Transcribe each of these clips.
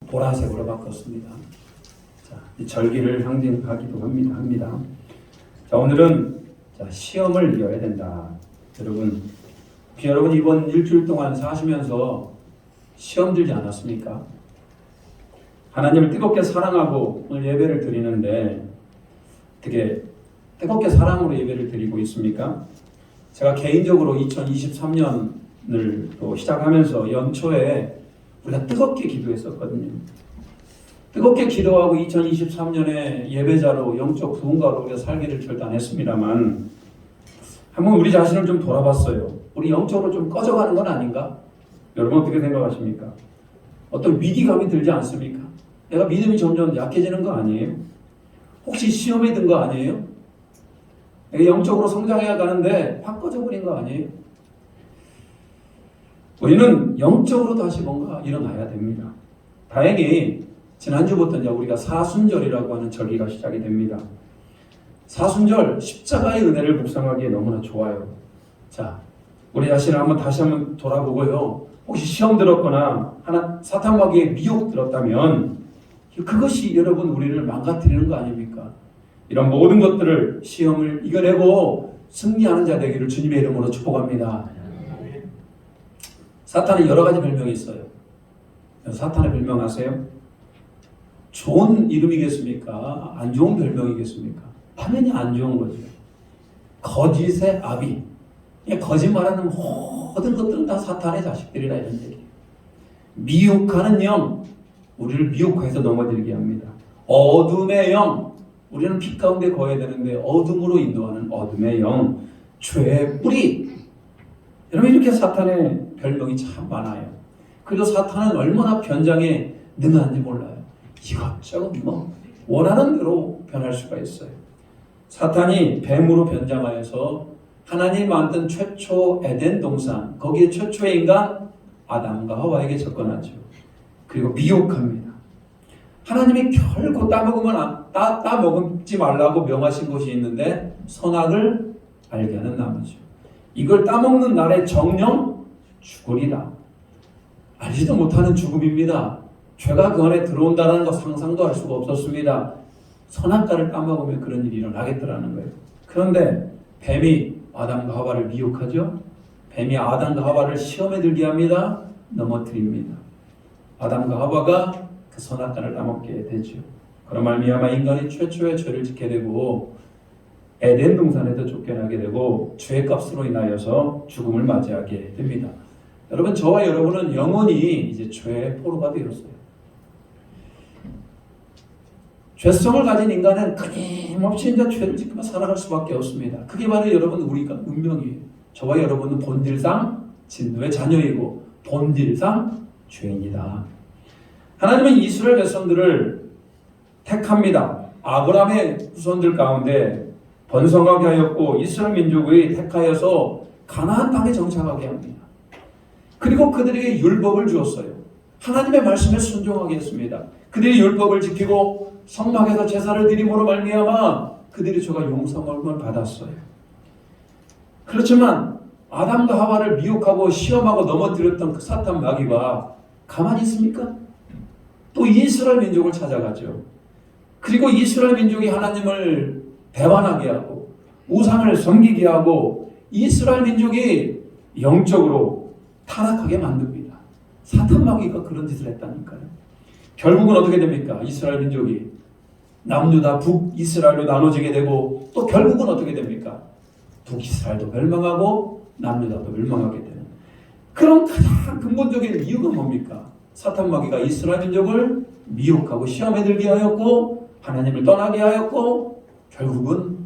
보라색으로 바꿨습니다. 자, 이 절기를 상징하기도 합니다. 자, 오늘은 시험을 이겨야 된다. 여러분, 혹시 여러분 이번 일주일 동안 사시면서 시험 들지 않았습니까? 하나님을 뜨겁게 사랑하고 오늘 예배를 드리는데 어떻게 뜨겁게 사랑으로 예배를 드리고 있습니까? 제가 개인적으로 2023년을 또 시작하면서 연초에 우리가 뜨겁게 기도했었거든요. 뜨겁게 기도하고 2023년에 예배자로 영적 부흥가로 우리가 살기를 결단했습니다만 한번 우리 자신을 좀 돌아봤어요. 우리 영적으로 좀 꺼져가는 건 아닌가? 여러분 어떻게 생각하십니까? 어떤 위기감이 들지 않습니까? 내가 믿음이 점점 약해지는 거 아니에요? 혹시 시험에 든 거 아니에요? 내가 영적으로 성장해야 가는데 확 꺼져버린 거 아니에요? 우리는 영적으로 다시 뭔가 일어나야 됩니다. 다행히 지난주부터 이제 우리가 사순절이라고 하는 절기가 시작이 됩니다. 사순절 십자가의 은혜를 묵상하기에 너무나 좋아요. 자, 우리 자신을 다시 한번 돌아보고요. 혹시 시험 들었거나 사탄 마귀의 미혹 들었다면 그것이 여러분 우리를 망가뜨리는 거 아닙니까? 이런 모든 것들을 시험을 이겨내고 승리하는 자 되기를 주님의 이름으로 축복합니다. 사탄은 여러 가지 별명이 있어요. 사탄의 별명 아세요? 좋은 이름이겠습니까? 안 좋은 별명이겠습니까? 당연히 안 좋은 거죠. 거짓의 아비. 거짓말하는 모든 것들은 다 사탄의 자식들이라 이런 얘기예요. 미혹하는 영, 우리를 미혹해서 넘어지게 합니다. 어둠의 영, 우리는 빛 가운데 거해야 되는데 어둠으로 인도하는 어둠의 영, 죄의 뿌리. 여러분 이렇게 사탄의 별명이 참 많아요. 그리고 사탄은 얼마나 변장에 능한지 몰라요. 이것저것 원하는 대로 변할 수가 있어요. 사탄이 뱀으로 변장하여서 하나님 만든 최초 에덴 동산, 거기에 최초의 인간 아담과 하와에게 접근하죠. 그리고 미혹합니다. 하나님이 결코 따먹지 말라고 명하신 것이 있는데 선악을 알게 하는 나무죠. 이걸 따먹는 날의 정령 죽으리라. 알지도 못하는 죽음입니다. 죄가 그 안에 들어온다는 거 상상도 할 수가 없었습니다. 선악과를 따먹으면 그런 일이 일어나겠더라는 거예요. 그런데 뱀이 아담과 하와를 미혹하죠. 뱀이 아담과 하와를 시험에 들게 합니다. 넘어뜨립니다. 아담과 하와가 그 선악과를 따먹게 되죠. 그런 말미암아 인간이 최초의 죄를 짓게 되고 에덴 동산에도 쫓겨나게 되고 죄값으로 인하여서 죽음을 맞이하게 됩니다. 여러분, 저와 여러분은 영원히 이제 죄의 포로가 되었어요. 죄성을 가진 인간은 끊임없이 이제 죄를 짓고 살아갈 수밖에 없습니다. 그게 바로 여러분 우리가 운명이에요. 저와 여러분은 본질상 진노의 자녀이고 본질상 죄인이다. 하나님은 이스라엘 백성들을 택합니다. 아브라함의 후손들 가운데 번성하게 하였고 이스라엘 민족의 택하여서 가나안 땅에 정착하게 합니다. 그리고 그들에게 율법을 주었어요. 하나님의 말씀에 순종하게 했습니다. 그들이 율법을 지키고 성막에서 제사를 드림으로 말미암아 그들이 죄가 용서함을 받았어요. 그렇지만 아담과 하와를 미혹하고 시험하고 넘어뜨렸던 그 사탄 마귀가 가만히 있습니까? 또 이스라엘 민족을 찾아가죠. 그리고 이스라엘 민족이 하나님을 배반하게 하고 우상을 섬기게 하고 이스라엘 민족이 영적으로 타락하게 만듭니다. 사탄 마귀가 그런 짓을 했다니까요. 결국은 어떻게 됩니까? 이스라엘 민족이 남유다 북이스라엘로 나눠지게 되고 또 결국은 어떻게 됩니까? 북이스라엘도 멸망하고 남유다도 멸망하게 되는 그런 가장 근본적인 이유가 뭡니까? 사탄 마귀가 이스라엘 민족을 미혹하고 시험에 들게 하였고 하나님을 떠나게 하였고 결국은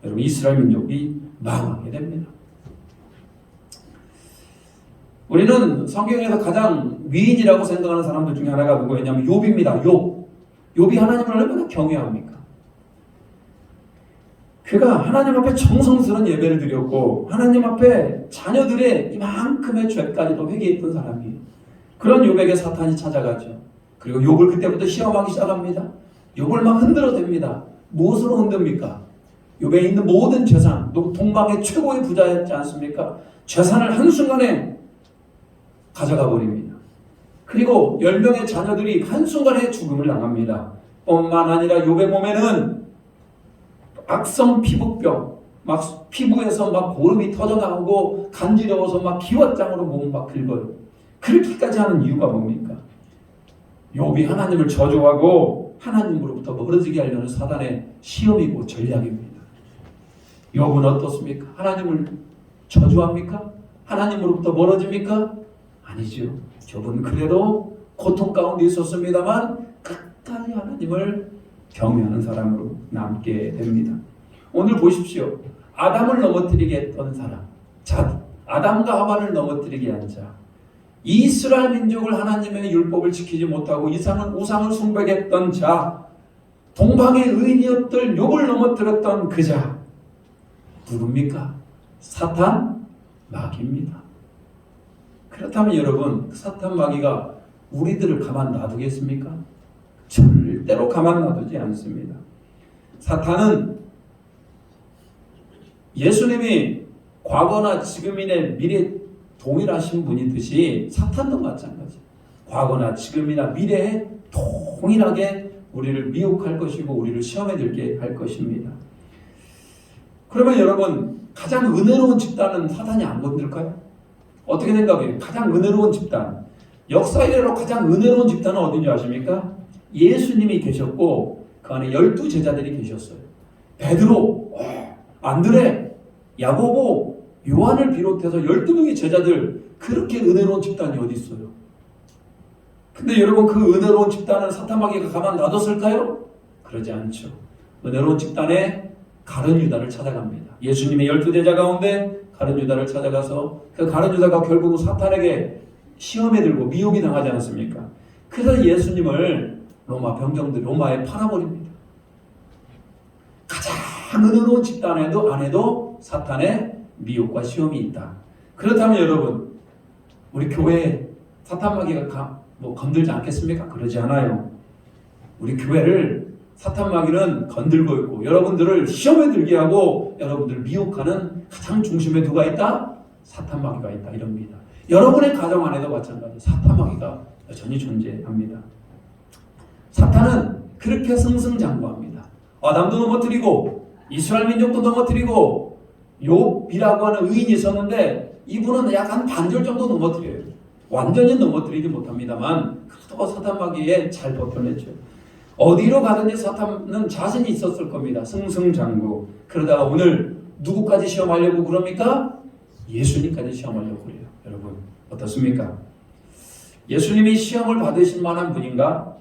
여러분 이스라엘 민족이 망하게 됩니다. 우리는 성경에서 가장 위인이라고 생각하는 사람들 중에 하나가 누구였냐면 욥입니다. 욥이 하나님을 얼마나 경외합니까? 그가 하나님 앞에 정성스러운 예배를 드렸고 하나님 앞에 자녀들의 이만큼의 죄까지도 회개했던 사람이에요. 그런 욥에게 사탄이 찾아가죠. 그리고 욥을 그때부터 시험하기 시작합니다. 욥을 막 흔들어댑니다. 무엇으로 흔듭니까? 욥에 있는 모든 재산, 동방의 최고의 부자였지 않습니까? 재산을 한순간에 가져가 버립니다. 그리고 10명의 자녀들이 한순간에 죽음을 당합니다. 뿐만 아니라 욥의 몸에는 악성 피부병, 막 피부에서 막 고름이 터져나오고 간지러워서 막 기왓장으로 몸을 막 긁어요. 그렇게까지 하는 이유가 뭡니까? 욥이 하나님을 저주하고 하나님으로부터 멀어지게 하려는 사단의 시험이고 전략입니다. 욥은 어떻습니까? 하나님을 저주합니까? 하나님으로부터 멀어집니까? 아니죠. 욥은 그래도 고통 가운데 있었습니다만 끝까지 하나님을 경외하는 사람으로 남게 됩니다. 오늘 보십시오. 아담을 넘어뜨리게 했던 사람, 자, 아담과 하와를 넘어뜨리게 한 자, 이스라엘 민족을 하나님의 율법을 지키지 못하고 우상을 숭배했던 자, 동방의 의인이었던 욥을 넘어뜨렸던 그 자, 누굽니까? 사탄 마귀입니다. 그렇다면 여러분, 사탄 마귀가 우리들을 가만 놔두겠습니까? 절대로 가만 놔두지 않습니다. 사탄은 예수님이 과거나 지금이나 미래 동일하신 분이듯이 사탄도 마찬가지. 과거나 지금이나 미래에 동일하게 우리를 미혹할 것이고 우리를 시험에 들게 할 것입니다. 그러면 여러분, 가장 은혜로운 집단은 사탄이 안 건들까요? 어떻게 생각해요? 가장 은혜로운 집단, 역사 이래로 가장 은혜로운 집단은 어딘지 아십니까? 예수님이 계셨고 그 안에 12제자들이 계셨어요. 베드로, 안드레, 야고보, 요한을 비롯해서 12명의 제자들, 그렇게 은혜로운 집단이 어디 있어요? 근데 여러분, 그 은혜로운 집단은 사탄 마귀가 가만 놔뒀을까요? 그러지 않죠. 은혜로운 집단에 가룟 유다를 찾아갑니다. 예수님의 12제자 가운데 가룟 유다를 찾아가서 그 가룟 유다가 결국은 사탄에게 시험에 들고 미혹이 당하지 않습니까? 그래서 예수님을 로마 병정들 로마에 팔아버립니다. 가장 은혜로운 집단 안에도 사탄의 미혹과 시험이 있다. 그렇다면 여러분, 우리 교회에 사탄 마귀가 건들지 않겠습니까? 그러지 않아요. 우리 교회를 사탄 마귀는 건들고 있고 여러분들을 시험에 들게 하고 여러분들을 미혹하는 가장 중심에 누가 있다? 사탄 마귀가 있다, 이럽니다. 여러분의 가정 안에도 마찬가지, 사탄 마귀가 여전히 존재합니다. 사탄은 그렇게 승승장구합니다. 아담도 넘어뜨리고 이스라엘 민족도 넘어뜨리고 욥이라고 하는 의인이 있었는데 이분은 약간 반절 정도 넘어뜨려요. 완전히 넘어뜨리지 못합니다만 그래도 사탄 마귀에 잘 버텨냈죠. 어디로 가든지 사탄은 자신이 있었을 겁니다. 승승장구. 그러다가 오늘 누구까지 시험하려고 그럽니까? 예수님까지 시험하려고 그래요. 여러분 어떻습니까? 예수님이 시험을 받으실 만한 분인가?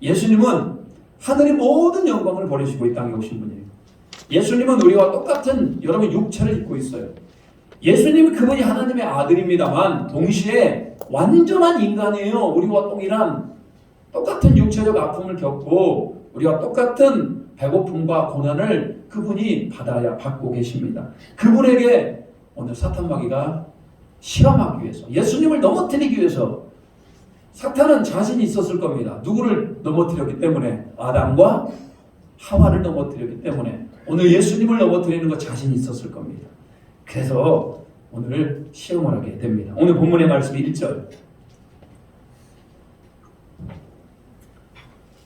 예수님은 하늘의 모든 영광을 버리시고 이 땅에 오신 분이에요. 예수님은 우리와 똑같은 여러분 육체를 입고 있어요. 예수님은 그분이 하나님의 아들입니다만 동시에 완전한 인간이에요. 우리와 동일한 똑같은 육체적 아픔을 겪고 우리와 똑같은 배고픔과 고난을 그분이 받고 계십니다. 그분에게 오늘 사탄 마귀가 시험하기 위해서, 예수님을 넘어뜨리기 위해서, 사탄은 자신이 있었을 겁니다. 누구를 넘어뜨렸기 때문에? 아담과 하와를 넘어뜨렸기 때문에 오늘 예수님을 넘어뜨리는 거 자신이 있었을 겁니다. 그래서 오늘 시험을 하게 됩니다. 오늘 본문의 말씀 1절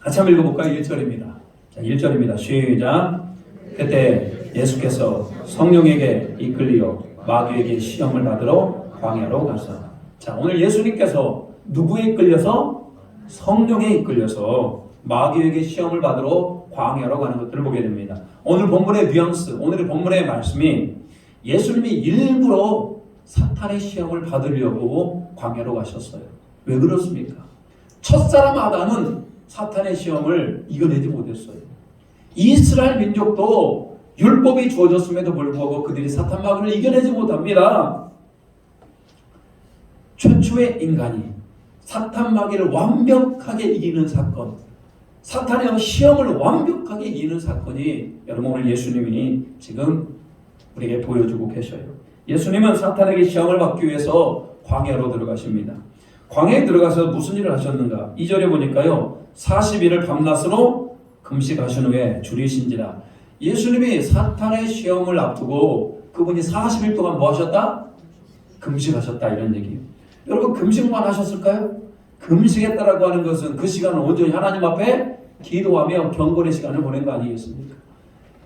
같이 한번 읽어볼까요? 1절입니다. 자, 1절입니다. 시작. 그때 예수께서 성령에게 이끌리어 마귀에게 시험을 받으러 광야로 가서. 자, 오늘 예수님께서 누구에 이끌려서? 성령에 이끌려서 마귀에게 시험을 받으러 광야로 가는 것들을 보게 됩니다. 오늘 본문의 뉘앙스, 오늘의 본문의 말씀이 예수님이 일부러 사탄의 시험을 받으려고 광야로 가셨어요. 왜 그렇습니까? 첫사람 아담은 사탄의 시험을 이겨내지 못했어요. 이스라엘 민족도 율법이 주어졌음에도 불구하고 그들이 사탄 마귀를 이겨내지 못합니다. 최초의 인간이 사탄 마귀를 완벽하게 이기는 사건, 사탄의 시험을 완벽하게 이기는 사건이 여러분 오늘 예수님이 지금 우리에게 보여주고 계셔요. 예수님은 사탄에게 시험을 받기 위해서 광야로 들어가십니다. 광야에 들어가서 무슨 일을 하셨는가? 2절에 보니까요, 40일을 밤낮으로 금식하신 후에 줄이신지라. 예수님이 사탄의 시험을 앞두고 그분이 40일 동안 뭐 하셨다? 금식하셨다, 이런 얘기예요. 여러분 금식만 하셨을까요? 금식했다라고 하는 것은 그 시간을 온전히 하나님 앞에 기도하며 경건의 시간을 보낸 거 아니겠습니까?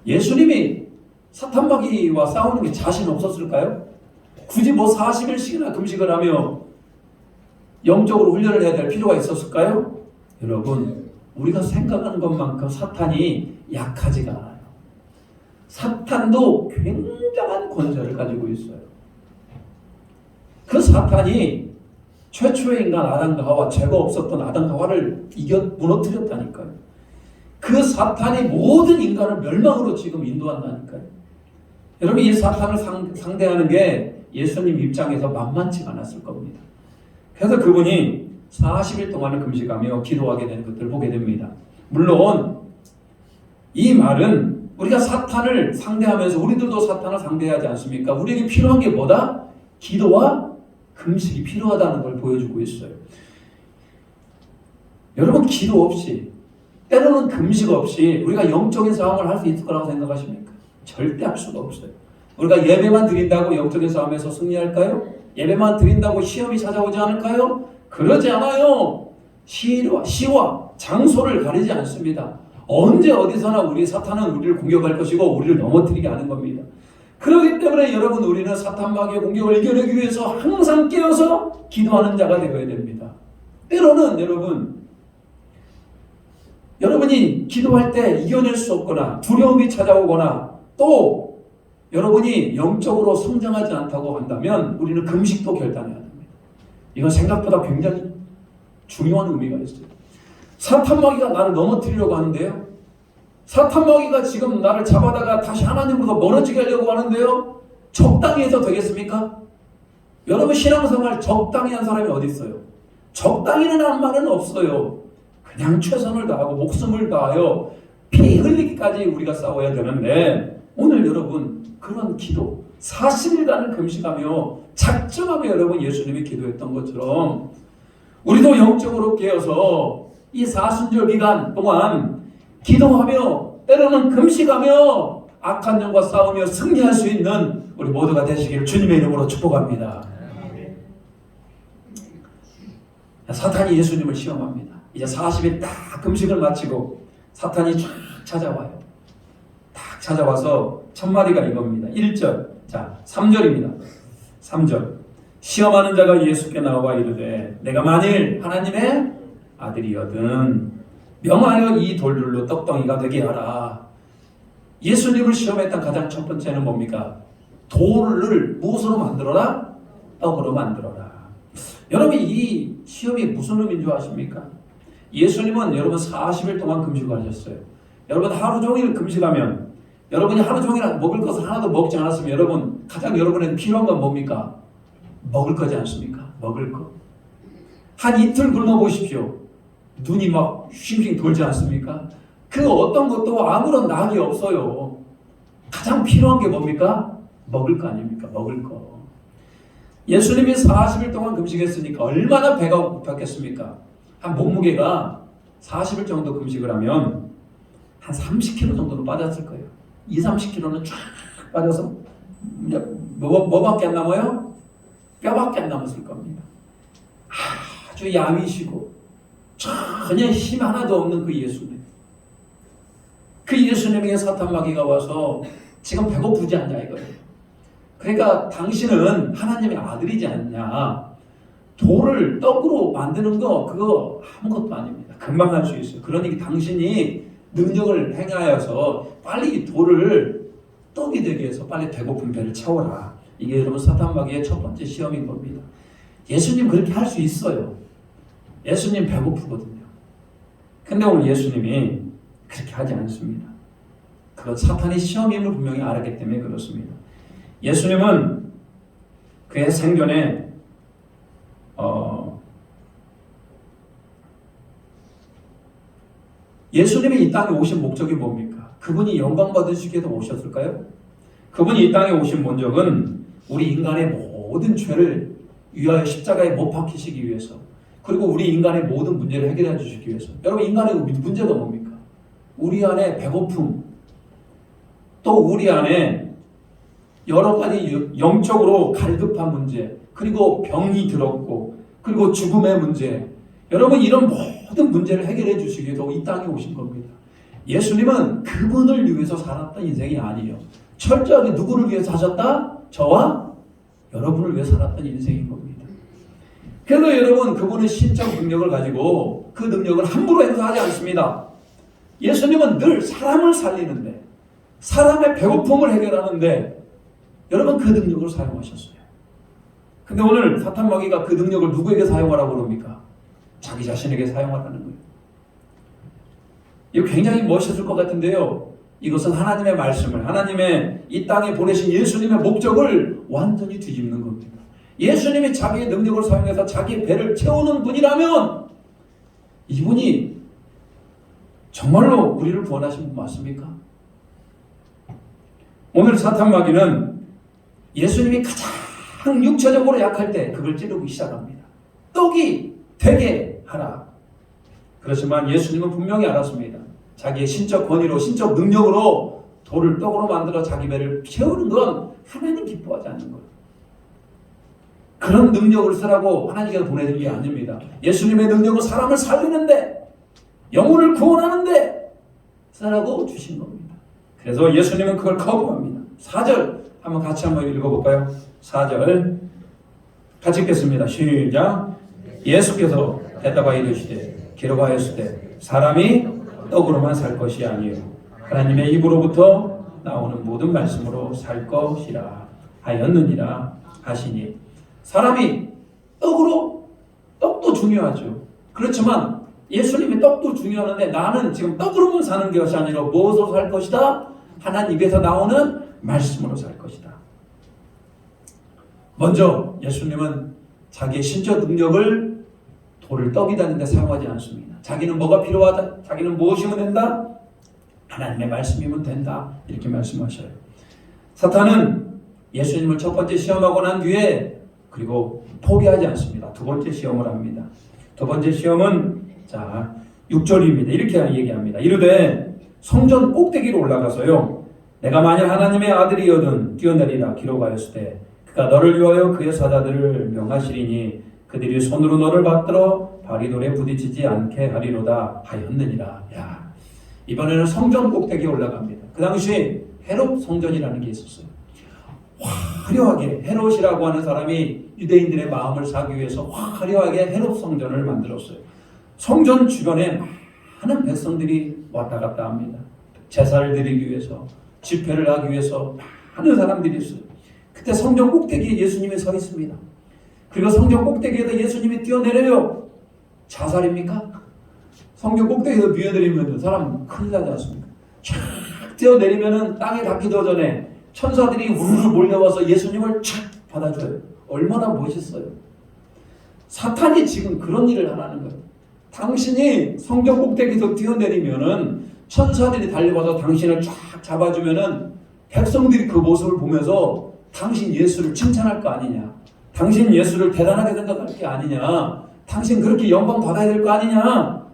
예수님이 사탄마귀와 싸우는 게 자신 없었을까요? 굳이 뭐 40일씩이나 금식을 하며 영적으로 훈련을 해야 될 필요가 있었을까요? 여러분, 우리가 생각하는 것만큼 사탄이 약하지가 않아요. 사탄도 굉장한 권세를 가지고 있어요. 그 사탄이 최초의 인간 아담과 하와, 죄가 없었던 아담과 하와를 무너뜨렸다니까요. 그 사탄이 모든 인간을 멸망으로 지금 인도한다니까요. 여러분, 이 사탄을 상대하는 게 예수님 입장에서 만만치 않았을 겁니다. 그래서 그분이 40일 동안을 금식하며 기도하게 되는 것들을 보게 됩니다. 물론 이 말은 우리가 사탄을 상대하면서 우리들도 사탄을 상대하지 않습니까? 우리에게 필요한 게 뭐다? 기도와 금식이 필요하다는 걸 보여주고 있어요. 여러분, 기도 없이, 때로는 금식 없이 우리가 영적인 싸움을 할 수 있을 거라고 생각하십니까? 절대 할 수가 없어요. 우리가 예배만 드린다고 영적인 싸움에서 승리할까요? 예배만 드린다고 시험이 찾아오지 않을까요? 그러지 않아요. 시와 장소를 가리지 않습니다. 언제 어디서나 우리 사탄은 우리를 공격할 것이고 우리를 넘어뜨리게 하는 겁니다. 그렇기 때문에 여러분, 우리는 사탄마귀의 공격을 이겨내기 위해서 항상 깨어서 기도하는 자가 되어야 됩니다. 때로는 여러분이 기도할 때 이겨낼 수 없거나 두려움이 찾아오거나 또 여러분이 영적으로 성장하지 않다고 한다면 우리는 금식도 결단해야 됩니다. 이건 생각보다 굉장히 중요한 의미가 있어요. 사탄마귀가 나를 넘어뜨리려고 하는데요. 사탄마귀가 지금 나를 잡아다가 다시 하나님으로부터 멀어지게 하려고 하는데요. 적당히 해서 되겠습니까? 여러분, 신앙생활 적당히 한 사람이 어디 있어요? 적당히는 한 말은 없어요. 그냥 최선을 다하고 목숨을 다하여 피 흘리기까지 우리가 싸워야 되는데, 오늘 여러분 그런 기도 40일간을 금식하며 작정하며 여러분 예수님이 기도했던 것처럼 우리도 영적으로 깨어서 이 사순절 기간 동안 기도하며 때로는 금식하며 악한 영과 싸우며 승리할 수 있는 우리 모두가 되시기를 주님의 이름으로 축복합니다. 사탄이 예수님을 시험합니다. 이제 40일 딱 금식을 마치고 사탄이 쫙 찾아와요. 딱 찾아와서 첫 마디가 이겁니다. 1절, 자 3절입니다. 3절, 시험하는 자가 예수께 나와 이르되 내가 만일 하나님의 아들이거든 명하여 이 돌들로 떡덩이가 되게 하라. 예수님을 시험했던 가장 첫 번째는 뭡니까? 돌을 무엇으로 만들어라? 떡으로 만들어라. 여러분, 이 시험이 무슨 의미인 줄 아십니까? 예수님은 여러분 40일 동안 금식을 하셨어요. 여러분 하루 종일 금식하면 여러분이 하루 종일 먹을 것을 하나도 먹지 않았으면 여러분 가장 여러분에게 필요한 건 뭡니까? 먹을 거지 않습니까? 먹을 거. 한 이틀 굶어 보십시오. 눈이 막 싱싱 돌지 않습니까? 그 어떤 것도 아무런 낙이 없어요. 가장 필요한 게 뭡니까? 먹을 거 아닙니까? 먹을 거. 예수님이 40일 동안 금식했으니까 얼마나 배가 고팠겠습니까? 한 몸무게가 40일 정도 금식을 하면 한 30kg 정도는 빠졌을 거예요. 30kg는 쫙 빠져서 뭐밖에 안 남아요? 뼈밖에 안 남았을 겁니다. 아주 야위시고 전혀 힘 하나도 없는 그 예수님. 그 예수님에게 사탄마귀가 와서 지금 배고프지 않냐 이거예요. 그러니까 당신은 하나님의 아들이지 않냐. 돌을 떡으로 만드는 거 그거 아무것도 아닙니다. 금방 할 수 있어요. 그러니 당신이 능력을 행하여서 빨리 이 돌을 떡이 되게 해서 빨리 배고픈 배를 채워라. 이게 여러분 사탄마귀의 첫 번째 시험인 겁니다. 예수님 그렇게 할 수 있어요. 예수님 배고프거든요. 근데 오늘 예수님이 그렇게 하지 않습니다. 그건 사탄의 시험임을 분명히 알았기 때문에 그렇습니다. 예수님은 그의 생전에 예수님이 이 땅에 오신 목적이 뭡니까? 그분이 영광 받으시기 위해서 오셨을까요? 그분이 이 땅에 오신 목적은 우리 인간의 모든 죄를 위하여 십자가에 못 박히시기 위해서, 그리고 우리 인간의 모든 문제를 해결해 주시기 위해서. 여러분, 인간의 문제가 뭡니까? 우리 안에 배고픔, 또 우리 안에 여러 가지 영적으로 갈급한 문제, 그리고 병이 들었고, 그리고 죽음의 문제. 여러분, 이런 모든 문제를 해결해 주시기 위해서 이 땅에 오신 겁니다. 예수님은 그분을 위해서 살았던 인생이 아니에요. 철저하게 누구를 위해서 사셨다? 저와 여러분을 위해 살았던 인생인 겁니다. 그래서 여러분, 그분은 신적 능력을 가지고 그 능력을 함부로 행사하지 않습니다. 예수님은 늘 사람을 살리는데, 사람의 배고픔을 해결하는데 여러분 그 능력을 사용하셨어요. 근데 오늘 사탄 마귀가 그 능력을 누구에게 사용하라고 그럽니까? 자기 자신에게 사용하라는 거예요. 이거 굉장히 멋있을 것 같은데요. 이것은 하나님의 말씀을, 하나님의 이 땅에 보내신 예수님의 목적을 완전히 뒤집는 겁니다. 예수님이 자기의 능력을 사용해서 자기 배를 채우는 분이라면 이분이 정말로 우리를 구원하신 분 맞습니까? 오늘 사탄 마귀는 예수님이 가장 육체적으로 약할 때 그걸 찌르기 시작합니다. 떡이 되게 하라. 그렇지만 예수님은 분명히 알았습니다. 자기의 신적 권위로, 신적 능력으로 돌을 떡으로 만들어 자기 배를 채우는 건 하나님 기뻐하지 않는 거예요. 그런 능력을 쓰라고 하나님께서 보내준 게 아닙니다. 예수님의 능력은 사람을 살리는데, 영혼을 구원하는데 쓰라고 주신 겁니다. 그래서 예수님은 그걸 거부합니다. 4절 한번 같이 한번 읽어볼까요? 4절 같이 읽겠습니다. 시작. 예수께서 대답하여 이르시되 기록하였으되 사람이 떡으로만 살 것이 아니요 하나님의 입으로부터 나오는 모든 말씀으로 살 것이라 하였느니라 하시니, 사람이 떡도 중요하죠. 그렇지만 예수님의 떡도 중요한데 나는 지금 떡으로만 사는 것이 아니라 무엇으로 살 것이다? 하나님 입에서 나오는 말씀으로 살 것이다. 먼저 예수님은 자기의 신적 능력을 돌을 떡이 되는 데 사용하지 않습니다. 자기는 뭐가 필요하다? 자기는 무엇이면 된다? 하나님의 말씀이면 된다. 이렇게 말씀하셔요. 사탄은 예수님을 첫 번째 시험하고 난 뒤에 그리고 포기하지 않습니다. 두 번째 시험을 합니다. 두 번째 시험은 6절입니다. 이렇게 얘기합니다. 이르되 성전 꼭대기로 올라가서요 내가 만일 하나님의 아들이거든 뛰어내리라 기록하였으되 그가 너를 위하여 그의 사자들을 명하시리니 그들이 손으로 너를 받들어 발이 돌에 부딪히지 않게 하리로다 하였느니라. 야, 이번에는 성전 꼭대기에 올라갑니다. 그 당시 헤롯 성전이라는 게 있었어요. 화려하게, 헤롯이라고 하는 사람이 유대인들의 마음을 사기 위해서 화려하게 헤롯 성전을 만들었어요. 성전 주변에 많은 백성들이 왔다 갔다 합니다. 제사를 드리기 위해서, 집회를 하기 위해서 많은 사람들이 있어요. 그때 성전 꼭대기에 예수님이 서 있습니다. 그리고 성전 꼭대기에서 예수님이 뛰어내려요. 자살입니까? 성전 꼭대기에서 뛰어내리면 사람 큰일 나지 않습니까? 쫙 뛰어내리면 땅에 닿기도 전에 천사들이 우르르 몰려와서 예수님을 촥 받아줘요. 얼마나 멋있어요. 사탄이 지금 그런 일을 하라는 거예요. 당신이 성전 꼭대기에서 뛰어내리면은 천사들이 달려와서 당신을 쫙 잡아주면은 백성들이 그 모습을 보면서 당신 예수를 칭찬할 거 아니냐, 당신 예수를 대단하게 생각할 게 아니냐, 당신 그렇게 영광 받아야 될 거 아니냐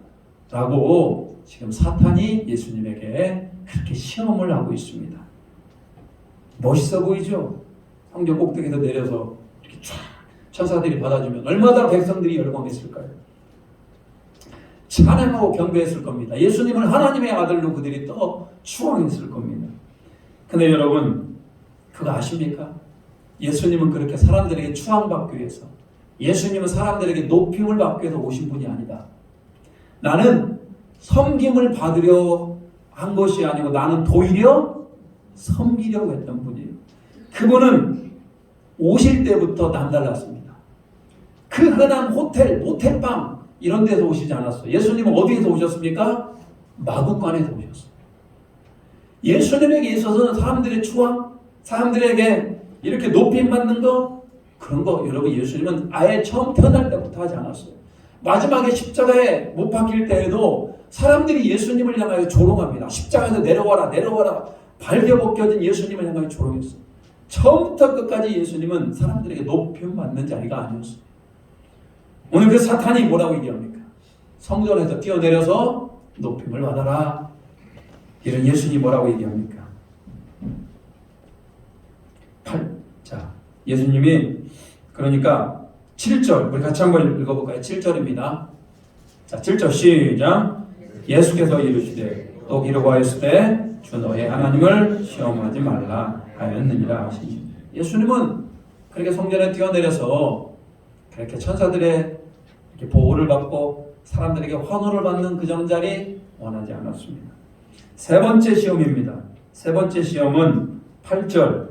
라고 지금 사탄이 예수님에게 그렇게 시험을 하고 있습니다. 멋있어 보이죠? 성전 꼭대기에서 내려서 이렇게 쫙 천사들이 받아주면 얼마나 백성들이 열광했을까요? 찬양하고 경배했을 겁니다. 예수님을 하나님의 아들로 그들이 또 추앙했을 겁니다. 근데 여러분 그거 아십니까? 예수님은 그렇게 사람들에게 추앙받기 위해서, 예수님은 사람들에게 높임을 받기 위해서 오신 분이 아니다. 나는 섬김을 받으려 한 것이 아니고 나는 도리어 섬기려고 했던 분이에요. 그분은 오실 때부터 남달랐습니다. 그 흔한 호텔, 모텔방 이런 데서 오시지 않았어요. 예수님은 어디에서 오셨습니까? 마구간에서 오셨어요. 예수님에게 있어서는 사람들의 추앙, 사람들에게 이렇게 높임 받는 거, 그런 거 여러분 예수님은 아예 처음 태어날 때부터 하지 않았어요. 마지막에 십자가에 못 박힐 때에도 사람들이 예수님을 향하여 조롱합니다. 십자가에서 내려와라 내려와라 발겨벗겨진 예수님을 향하여 조롱했어요. 처음부터 끝까지 예수님은 사람들에게 높임 받는 자리가 아니었어요. 오늘 그 사탄이 뭐라고 얘기합니까? 성전에서 뛰어내려서 높임을 받아라. 이런 예수님이 뭐라고 얘기합니까? 자, 예수님이 그러니까 7절 우리 같이 한번 읽어볼까요? 7절입니다. 자, 7절 시작. 예수께서 이르시되 또 기록하였으되 주 너의 하나님을 시험하지 말라 하였느니라 하시니. 예수님은 그렇게 성전에 뛰어내려서 그렇게 천사들의 이렇게 보호를 받고 사람들에게 환호를 받는 그 자리 원하지 않았습니다. 세 번째 시험입니다. 세 번째 시험은 8절.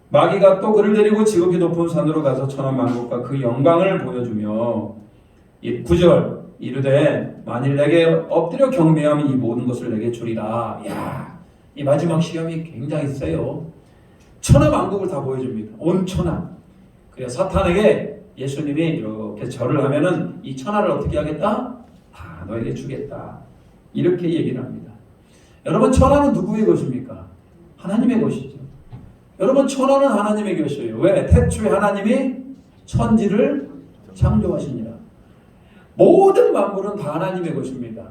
마귀가 또 그를 데리고 지극히 높은 산으로 가서 천하만국과 그 영광을 보여주며 9절 이르되 만일 내게 엎드려 경배하면 이 모든 것을 내게 주리라. 야, 이 마지막 시험이 굉장히 세요. 천하만국을 다 보여줍니다. 온 천하. 그래서 사탄에게 예수님이 이렇게 절을 하면은 이 천하를 어떻게 하겠다? 다 너에게 주겠다. 이렇게 얘기를 합니다. 여러분, 천하는 누구의 것입니까? 하나님의 것이죠. 여러분, 천하는 하나님의 것이에요. 왜? 태초에 하나님이 천지를 창조하시니라. 모든 만물은 다 하나님의 것입니다.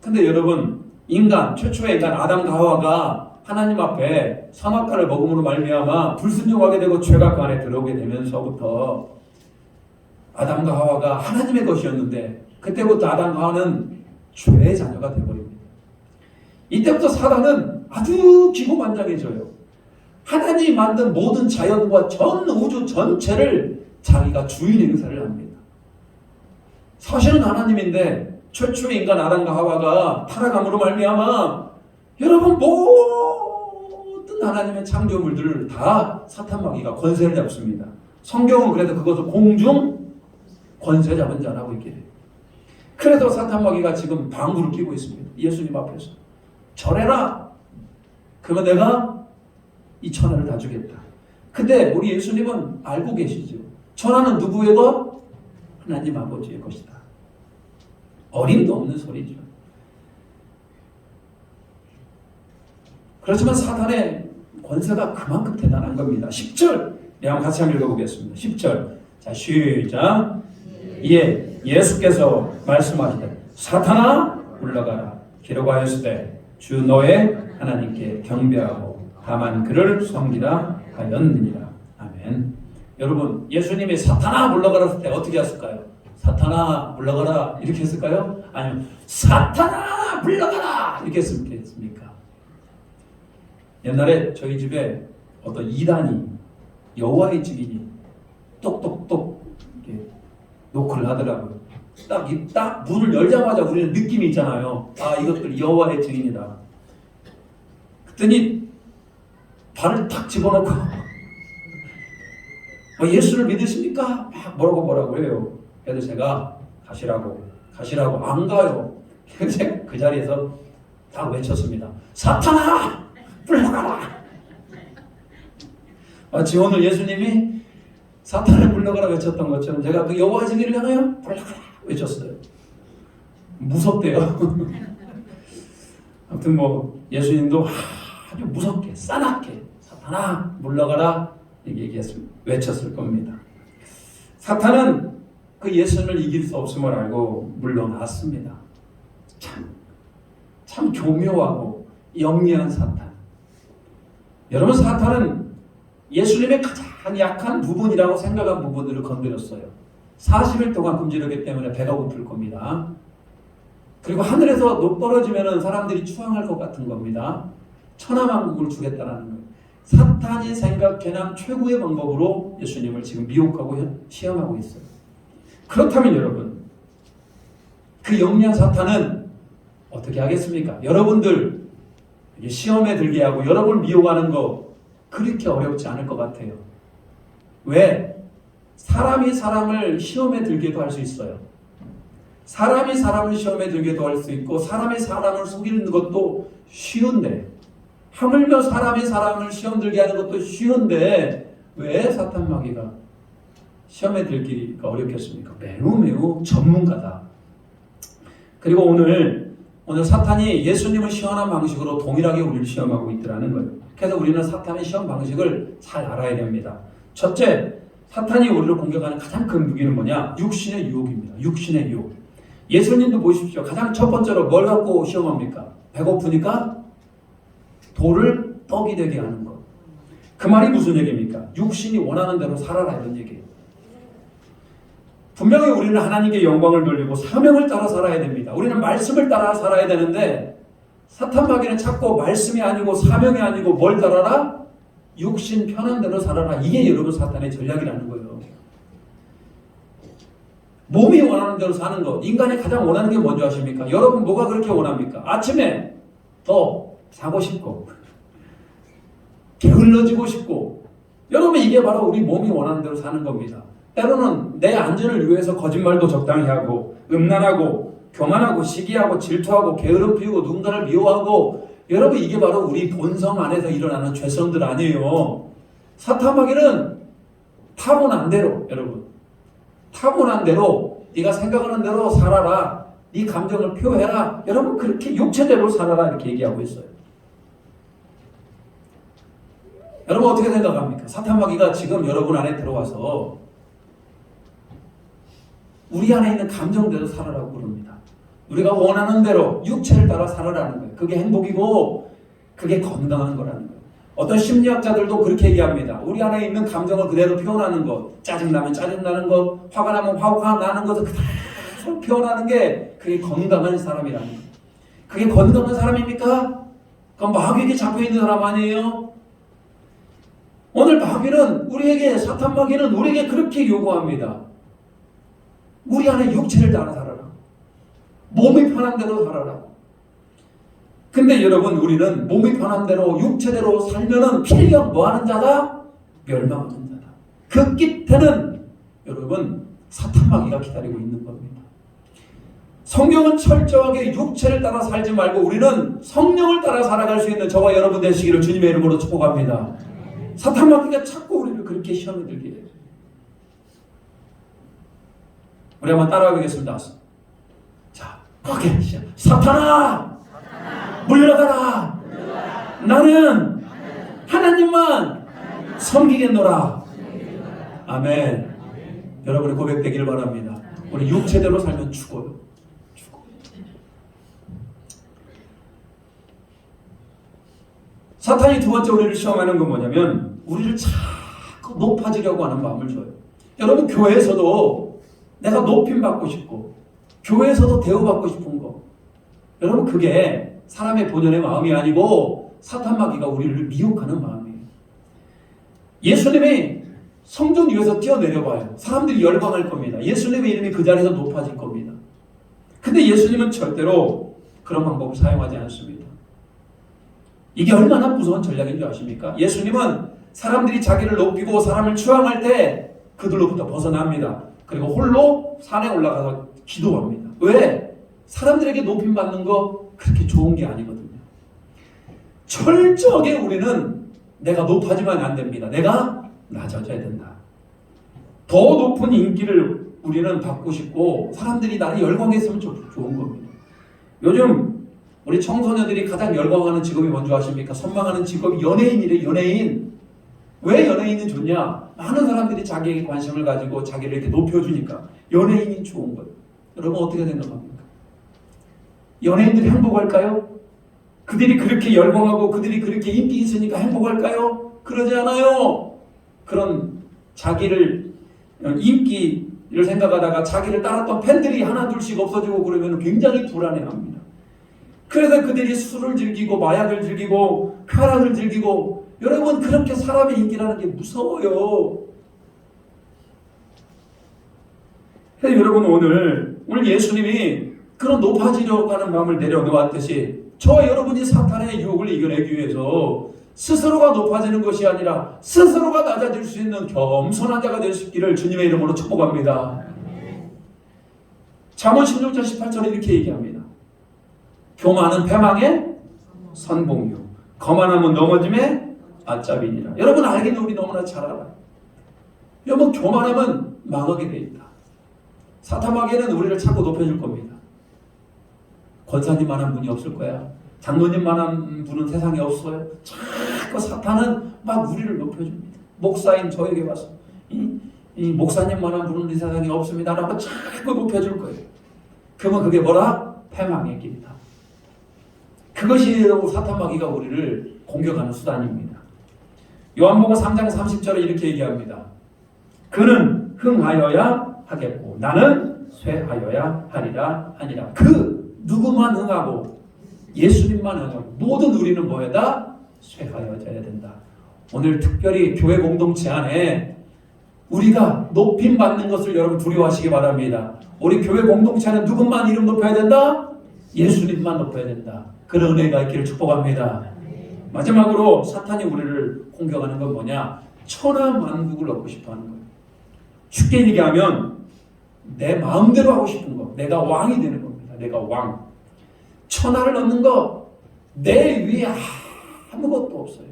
근데 여러분, 최초의 인간 아담과 하와가 하나님 앞에 선악과를 먹음으로 말미암아 불순종하게 되고 죄가 그 안에 들어오게 되면서부터 아담과 하와가 하나님의 것이었는데 그때부터 아담과 하와는 죄의 자녀가 되어버립니다. 이때부터 사단은 아주 기고만장해져요. 하나님이 만든 모든 자연과 전 우주 전체를 자기가 주인 행사를 합니다. 사실은 하나님인데 최초의 인간 아담과 하와가 타락함으로 말미암아 여러분 모든 하나님의 창조물들을 다 사탄 마귀가 권세를 잡습니다. 성경은 그래도 그것을 공중 권세 잡은 자라고 있게 돼요. 그래서 사탄 마귀가 지금 방구를 끼고 있습니다. 예수님 앞에서 절해라. 그러면 내가 이 천하를 다 주겠다. 근데 우리 예수님은 알고 계시죠. 천하는 누구의 것? 하나님 아버지의 것이다. 어림도 없는 소리죠. 그렇지만 사탄의 권세가 그만큼 대단한 겁니다. 10절 한번 같이 한번 읽어보겠습니다. 10절 자 시작. 이에 예수께서 말씀하시되 사탄아 물러가라. 기록하였으되 주 너의 하나님께 경배하고 다만 그를 섬기라 하였느니라. 아멘. 여러분, 예수님이 사탄아 물러가라 했을 때 어떻게 했을까요? 사탄아 물러가라 이렇게 했을까요? 아니면 사탄아 물러가라 이렇게 했습니까? 옛날에 저희 집에 어떤 이단이 여호와의 증인이 똑똑똑 이렇게 노크를 하더라고요. 딱 문을 열자마자 우리는 느낌이 있잖아요. 아, 이것들 여호와의 증인이다. 그랬더니 발을 탁 집어넣고 예수를 믿으십니까? 막 뭐라고 해요. 그래서 제가 가시라고 안 가요. 제가 그 자리에서 다 외쳤습니다. 사탄아 물러가라. 마치 오늘 예수님이 사탄을 물러가라 외쳤던 것처럼 제가 그 여호와의 증인을 향하여 물러가라 외쳤어요. 무섭대요. 아무튼 예수님도 아주 무섭게 싸납게 사탄아 물러가라 외쳤을 겁니다. 사탄은 그 예수님을 이길 수 없음을 알고 물러났습니다. 참 교묘하고 영리한 사탄. 여러분, 사탄은 예수님의 가장 약한 부분이라고 생각한 부분들을 건드렸어요. 40일 동안 금지르기 때문에 배가 고플 겁니다. 그리고 하늘에서 떨어지면 사람들이 추앙할 것 같은 겁니다. 천하만국을 주겠다라는 거예요. 사탄이 생각해낸 최고의 방법으로 예수님을 지금 미혹하고 시험하고 있어요. 그렇다면 여러분, 그 영리한 사탄은 어떻게 하겠습니까? 여러분들 시험에 들게 하고 여러분을 미혹하는 거 그렇게 어렵지 않을 것 같아요. 왜? 사람이 사람을 시험에 들게도 할 수 있어요. 사람이 사람을 시험에 들게도 할 수 있고 사람이 사람을 속이는 것도 쉬운데 하물며 사람이 사람을 시험 들게 하는 것도 쉬운데 왜 사탄 마귀가 시험에 들기가 어렵겠습니까? 매우 전문가다. 그리고 오늘 사탄이 예수님을 시험하는 방식으로 동일하게 우리를 시험하고 있더라는 거예요. 그래서 우리는 사탄의 시험 방식을 잘 알아야 됩니다. 첫째, 사탄이 우리를 공격하는 가장 큰 무기는 뭐냐? 육신의 유혹입니다. 육신의 유혹. 예수님도 보십시오. 가장 첫 번째로 뭘 갖고 시험합니까? 배고프니까 돌을 떡이 되게 하는 것. 그 말이 무슨 얘기입니까? 육신이 원하는 대로 살아라 이런 얘기예요. 분명히 우리는 하나님께 영광을 돌리고 사명을 따라 살아야 됩니다. 우리는 말씀을 따라 살아야 되는데 사탄 마귀는 자꾸 말씀이 아니고 사명이 아니고 뭘 따라라? 육신 편한 대로 살아라. 이게 여러분 사탄의 전략이라는 거예요. 몸이 원하는 대로 사는 것. 인간이 가장 원하는 게 뭔지 아십니까? 여러분 뭐가 그렇게 원합니까? 아침에 더 자고 싶고 게을러지고 싶고. 여러분 이게 바로 우리 몸이 원하는 대로 사는 겁니다. 때로는 내 안전을 위해서 거짓말도 적당히 하고 음란하고 교만하고 시기하고 질투하고 게으름 피우고 누군가를 미워하고. 여러분 이게 바로 우리 본성 안에서 일어나는 죄성들 아니에요. 사탄 마귀는 타고난 대로, 여러분 타고난 대로 네가 생각하는 대로 살아라. 네 감정을 표현해라. 여러분 그렇게 육체대로 살아라 이렇게 얘기하고 있어요. 여러분 어떻게 생각합니까? 사탄 마귀가 지금 여러분 안에 들어와서 우리 안에 있는 감정대로 살아라고 그럽니다. 우리가 원하는 대로 육체를 따라 살아라는 거예요. 그게 행복이고 그게 건강한 거라는 거예요. 어떤 심리학자들도 그렇게 얘기합니다. 우리 안에 있는 감정을 그대로 표현하는 것, 짜증나면 짜증나는 것, 화가 나면 화가 나는 것을 그대로 표현하는 게 그게 건강한 사람이라는 거예요. 그게 건강한 사람입니까? 그럼 마귀에게 잡혀있는 사람 아니에요? 오늘 마귀는 우리에게, 사탄 마귀는 우리에게 그렇게 요구합니다. 우리 안에 육체를 따라 살아라. 몸이 편한 대로 살아라. 근데 여러분 우리는 몸이 편한 대로 육체대로 살면은 필경 뭐하는 자다? 멸망하는 자다. 그 끝에는 여러분 사탄 마귀가 기다리고 있는 겁니다. 성경은 철저하게 육체를 따라 살지 말고 우리는 성령을 따라 살아갈 수 있는 저와 여러분 되시기를 주님의 이름으로 축복합니다. 사탄 마귀가 자꾸 우리를 그렇게 시험에 들게 해요. 우리 한번 따라하겠습니다. 자, 오케이. 사탄아! 물러가라! 나는 하나님만 섬기겠노라. 아멘. 여러분의 고백되기를 바랍니다. 우리 육체대로 살면 죽어요. 사탄이 두 번째 우리를 시험하는 건 뭐냐면 우리를 자꾸 높아지려고 하는 마음을 줘요. 여러분 교회에서도 내가 높임 받고 싶고 교회에서도 대우받고 싶은 거, 여러분 그게 사람의 본연의 마음이 아니고 사탄 마귀가 우리를 미혹하는 마음이에요. 예수님이 성전 위에서 뛰어내려봐요. 사람들이 열광할 겁니다. 예수님의 이름이 그 자리에서 높아질 겁니다. 근데 예수님은 절대로 그런 방법을 사용하지 않습니다. 이게 얼마나 무서운 전략인 줄 아십니까? 예수님은 사람들이 자기를 높이고 사람을 추앙할 때 그들로부터 벗어납니다. 그리고 홀로 산에 올라가서 기도합니다. 왜? 사람들에게 높임 받는 거 그렇게 좋은 게 아니거든요. 철저하게 우리는 내가 높아지면 안 됩니다. 내가 낮아져야 된다. 더 높은 인기를 우리는 받고 싶고 사람들이 나를 열광했으면 좋은 겁니다. 요즘 우리 청소년들이 가장 열광하는 직업이 뭔지 아십니까? 선망하는 직업이 연예인이래. 연예인. 왜 연예인은 좋냐? 많은 사람들이 자기에게 관심을 가지고 자기를 이렇게 높여주니까 연예인이 좋은 거예요. 여러분 어떻게 생각합니까? 연예인들이 행복할까요? 그들이 그렇게 열광하고 그들이 그렇게 인기 있으니까 행복할까요? 그러지 않아요. 그런 자기를 인기를 생각하다가 자기를 따랐던 팬들이 하나 둘씩 없어지고 그러면 굉장히 불안해합니다. 그래서 그들이 술을 즐기고 마약을 즐기고 쾌락을 즐기고, 여러분 그렇게 사람의 인기라는 게 무서워요. 그래서 여러분 오늘 예수님이 그런 높아지려고 하는 마음을 내려놓았듯이 저와 여러분이 사탄의 유혹을 이겨내기 위해서 스스로가 높아지는 것이 아니라 스스로가 낮아질 수 있는 겸손한 자가 될 수 있기를 주님의 이름으로 축복합니다. 잠언 16장 18절에 이렇게 얘기합니다. 교만은 패망의 선봉이요 거만함은 넘어짐의 맞잡이니라. 여러분 알기는 우리 너무나 잘 알아요. 여러분 교만함은 망하게 돼 있다. 사탄 마귀는 우리를 자꾸 높여줄 겁니다. 권사님만한 분이 없을 거야. 장로님만한 분은 세상에 없어요. 자꾸 사탄은 막 우리를 높여줍니다. 목사인 저에게 와서 이 목사님만한 분은 이 세상에 없습니다 라고 자꾸 높여줄 거예요. 그러면 그게 뭐라? 패망의 길이다. 그것이 사탄 마귀가 우리를 공격하는 수단입니다. 요한복음 3장 30절에 이렇게 얘기합니다. 그는 흥하여야 하겠고 나는 쇠하여야 하리라 하니라. 그 누구만 응하고 예수님만 응하고 모든 우리는 뭐에다? 쇠하여져야 된다. 오늘 특별히 교회 공동체 안에 우리가 높임 받는 것을 여러분 두려워하시기 바랍니다. 우리 교회 공동체는 누구만 이름 높여야 된다? 예수님만 높여야 된다. 그런 은혜가 있기를 축복합니다. 마지막으로 사탄이 우리를 공격하는 건 뭐냐? 천하만국을 얻고 싶어하는 거예요. 쉽게 얘기하면 내 마음대로 하고 싶은 거, 내가 왕이 되는 겁니다. 내가 왕. 천하를 얻는 거 내 위에 아무것도 없어요.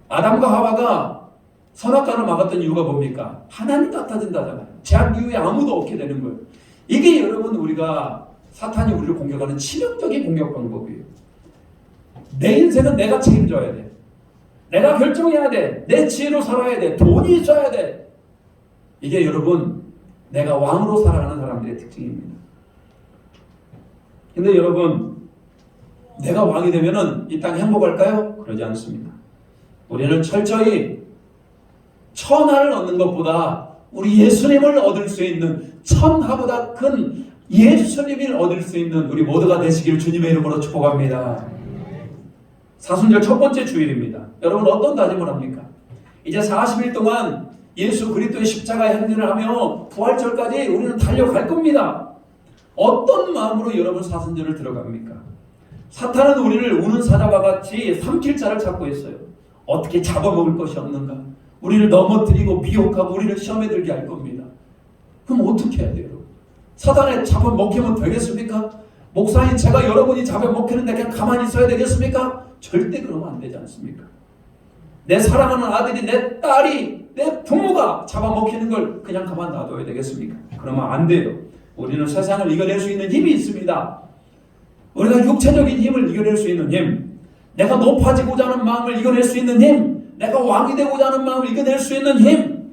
아담과 하와가 선악과를 막았던 이유가 뭡니까? 하나님 같아진다잖아요. 제약 이후에 아무도 없게 되는 거예요. 이게 여러분 우리가 사탄이 우리를 공격하는 치명적인 공격 방법이에요. 내 인생은 내가 책임져야 돼. 내가 결정해야 돼. 내 지혜로 살아야 돼. 돈이 있어야 돼. 이게 여러분 내가 왕으로 살아가는 사람들의 특징입니다. 근데 여러분 내가 왕이 되면은 이 땅이 행복할까요? 그러지 않습니다. 우리는 철저히 천하를 얻는 것보다 우리 예수님을 얻을 수 있는 천하보다 큰 예수님을 얻을 수 있는 우리 모두가 되시기를 주님의 이름으로 축복합니다. 사순절 첫 번째 주일입니다. 여러분 어떤 다짐을 합니까? 이제 40일 동안 예수 그리스도의 십자가의 행진을 하며 부활절까지 우리는 달려갈 겁니다. 어떤 마음으로 여러분 사순절을 들어갑니까? 사탄은 우리를 우는 사자와 같이 삼킬 자를 찾고 있어요. 어떻게 잡아먹을 것이 없는가? 우리를 넘어뜨리고 미혹하고 우리를 시험에 들게 할 겁니다. 그럼 어떻게 해야 돼요? 사단에 잡아먹히면 되겠습니까? 목사인 제가 여러분이 잡아먹히는데 그냥 가만히 있어야 되겠습니까? 절대 그러면 안 되지 않습니까? 내 사랑하는 아들이, 내 딸이, 내 부모가 잡아먹히는 걸 그냥 가만 놔둬야 되겠습니까? 그러면 안 돼요. 우리는 세상을 이겨낼 수 있는 힘이 있습니다. 우리가 육체적인 힘을 이겨낼 수 있는 힘, 내가 높아지고자 하는 마음을 이겨낼 수 있는 힘, 내가 왕이 되고자 하는 마음을 이겨낼 수 있는 힘,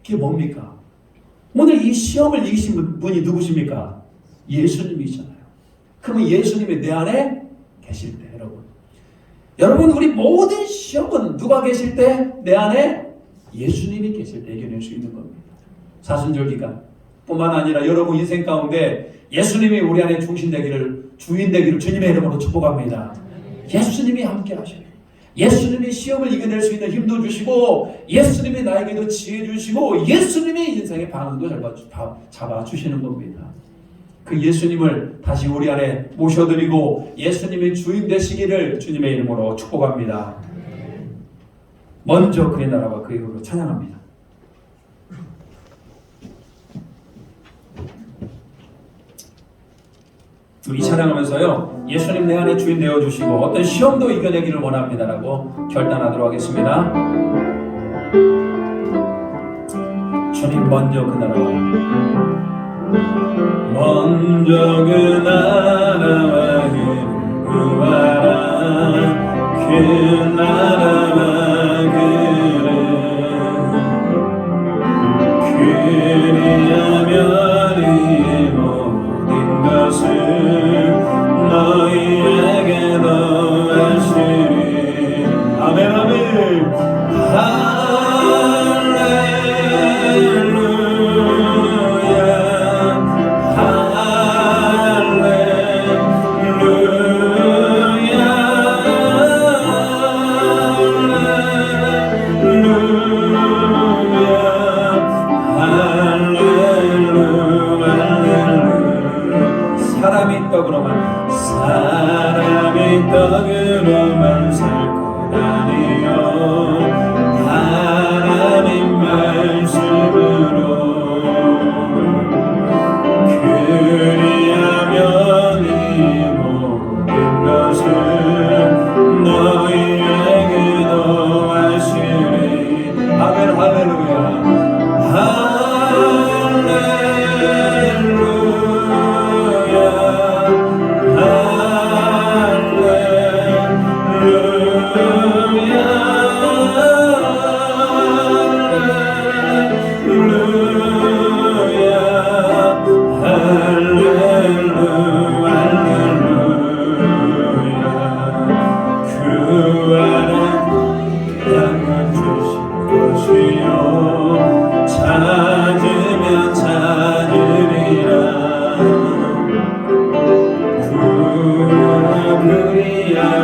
그게 뭡니까? 오늘 이 시험을 이기신 분이 누구십니까? 예수님이잖아요. 그러면 예수님이 내 안에 계실 때 여러분 우리 모든 시험은 누가 계실 때? 내 안에 예수님이 계실 때 이겨낼 수 있는 겁니다. 사순절 기간 뿐만 아니라 여러분 인생 가운데 예수님이 우리 안에 중심 되기를, 주인 되기를 주님의 이름으로 축복합니다. 예수님이 함께 하셔요. 예수님이 시험을 이겨낼 수 있는 힘도 주시고 예수님이 나에게도 지혜 주시고 예수님이 인생의 방향도 잡아주시는 겁니다. 그 예수님을 다시 우리 안에 모셔드리고 예수님이 주인 되시기를 주님의 이름으로 축복합니다. 먼저 그의 나라와 그의 의를 찬양합니다. 우리 찬양하면서요 예수님 내 안에 주인 되어주시고 어떤 시험도 이겨내기를 원합니다라고 결단하도록 하겠습니다. 주님 먼저 그 나라와 먼저 그 나라와 그를 구하라. 그 나라와 그를 그리하면 이 모든 것을 너희에게 더하시리. 아멘 아멘. 사람이 떡으로만 살 것 아니요 하나님 말씀으로 그리하면 이 모든 것을 너희에게 더하시리. 아멘 할렐루야. 할렐루야.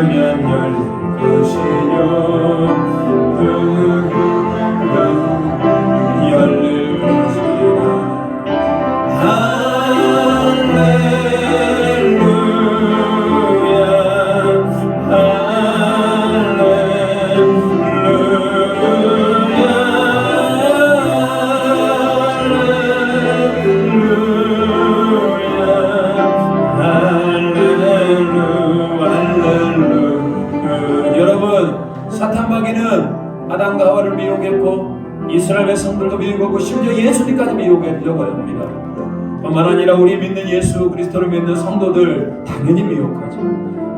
기다리면 열릴 것이요 열릴 것이라. 아담과 하와를 미혹했고 이스라엘 백성들도 미혹하고 심지어 예수님까지 미혹하려고 합니다. 뿐만 아니라 우리 믿는 예수 그리스도를 믿는 성도들 당연히 미혹하죠.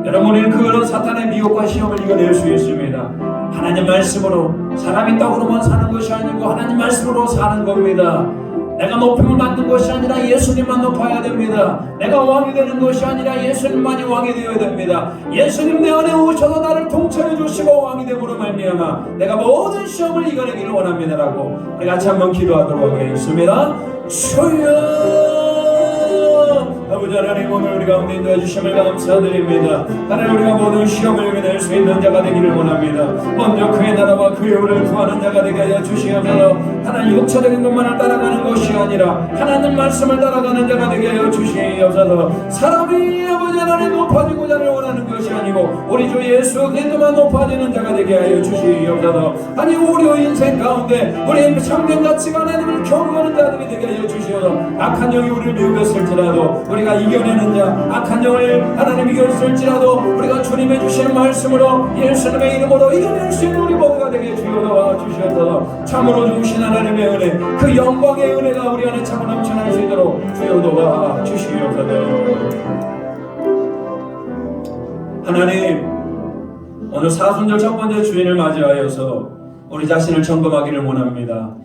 여러분, 우리는 그런 사탄의 미혹과 시험을 이겨낼 수 있습니다. 하나님 말씀으로, 사람이 떡으로만 사는 것이 아니고 하나님 말씀으로 사는 겁니다. 내가 높임을 받는 것이 아니라 예수님만 높아야 됩니다. 내가 왕이 되는 것이 아니라 예수님만이 왕이 되어야 됩니다. 예수님 내 안에 오셔서 나를 통치해 주시고 왕이 됨으로 말미암아 내가 모든 시험을 이겨내기를 원합니다라고 우리 같이 한번 기도하도록 하겠습니다. 주여, 아버지 하나님, 오늘 우리 가운데 인도해 주심을 감사드립니다. 하나님, 우리가 모든 시험을 이겨낼 수 있는 자가 되기를 원합니다. 먼저 그의 나라와 그의 의를 구하는 자가 되게 하여 주시옵소서. 하나님, 육체적인 것만을 따라가는 것이 아니라 하나님 말씀을 따라가는 자가 되게 하여 주시옵소서. 사람이 아버지 하나님 높아지고자 원하는 것이 아니고 우리 주 예수 그리스도만 높아지는 자가 되게 하여 주시옵소서. 아니, 우리 인생 가운데 우리 참된 가치가 하나님을 경외하는 자들이 되게 하여 주시옵소서. 악한 영이 우리를 미혹했을지라도 우리가 이겨내는 자, 악한 영을 하나님 이겼을지라도 우리가 주님의 주시는 말씀으로 예수님의 이름으로 이겨낼 수 있는 우리 모두가 되게 주시옵소서. 참으로 주신 하나님의 은혜, 그 영광의 은혜가 우리 안에 참으로 넘쳐날 수 있도록 주여 도와 주시옵소서. 하나님, 오늘 사순절 첫 번째 주일을 맞이하여서 우리 자신을 점검하기를 원합니다.